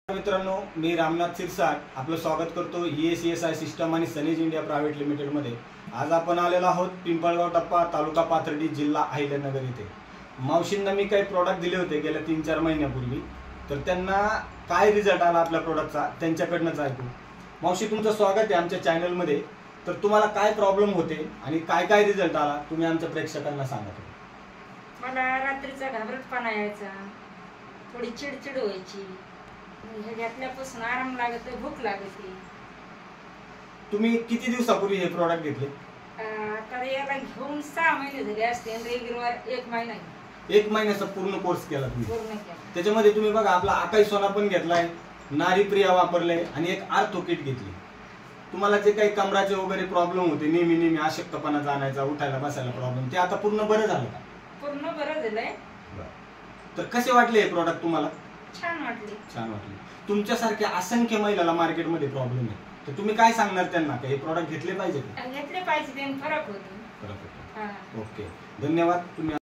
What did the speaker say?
मित्रांनो, मी रामनाथ सिरसाट आपलं स्वागत करतो ESI सिस्टम आणि सनीज इंडिया प्रायव्हेट लिमिटेड मध्ये। आज आपण आलेलो आहोत पिंपळगाव टप्पा, तालुका पाथर्डी, जिल्हा अहिल्यानगर येथे। मावशींना मी काही प्रोडक्ट दिले होते गेल्या 3-4 महिन्यापूर्वी, तर त्यांना काय रिझल्ट आला आपल्या प्रोडक्टचा त्यांच्याकडनंच ऐकू। मावशी, तुमचं स्वागत आहे आमच्या चॅनल मध्ये। तर तुम्हाला काय प्रॉब्लेम होते आणि काय काय रिझल्ट आला तुम्ही आमच्या प्रेक्षकांना सांगा। मला रात्रीचा घाबरटपणा यायचा, थोडी चिडचिड व्हायची, हे घेतल्यापासून आराम लागत, भूक लागते। तुम्ही किती दिवसापूर्वी हे प्रोडक्ट घेतले? आता याला घेऊन 6 महिने झाले असते, रेग्युलर 1 महिना। 1 महिन्याचा पूर्ण कोर्स केला तुम्ही? पूर्ण केला। त्याच्यामध्ये तुम्ही बघा आपला आकाई सोना पण घेतलाय, नारी प्रिया वापरले आणि एक आर्थो किट घेतली। तुम्हाला जे काही कमराचे वगैरे प्रॉब्लेम होते, नेहमी अशक्तपणा जाणायचा, उठायला बसायला प्रॉब्लेम, ते आता पूर्ण बरं झालं का? पूर्ण बरं झालंय। तर कसे वाटले हे प्रोडक्ट तुम्हाला? छान वाटले। छान वाटले। तुमच्यासारख्या असंख्य महिलांना मार्केट मध्ये प्रॉब्लेम आहे, तर तुम्ही काय सांगणार त्यांना की हे प्रोडक्ट घेतले पाहिजे? घेतले पाहिजे, फरक होतो। ओके, धन्यवाद। तुम्ही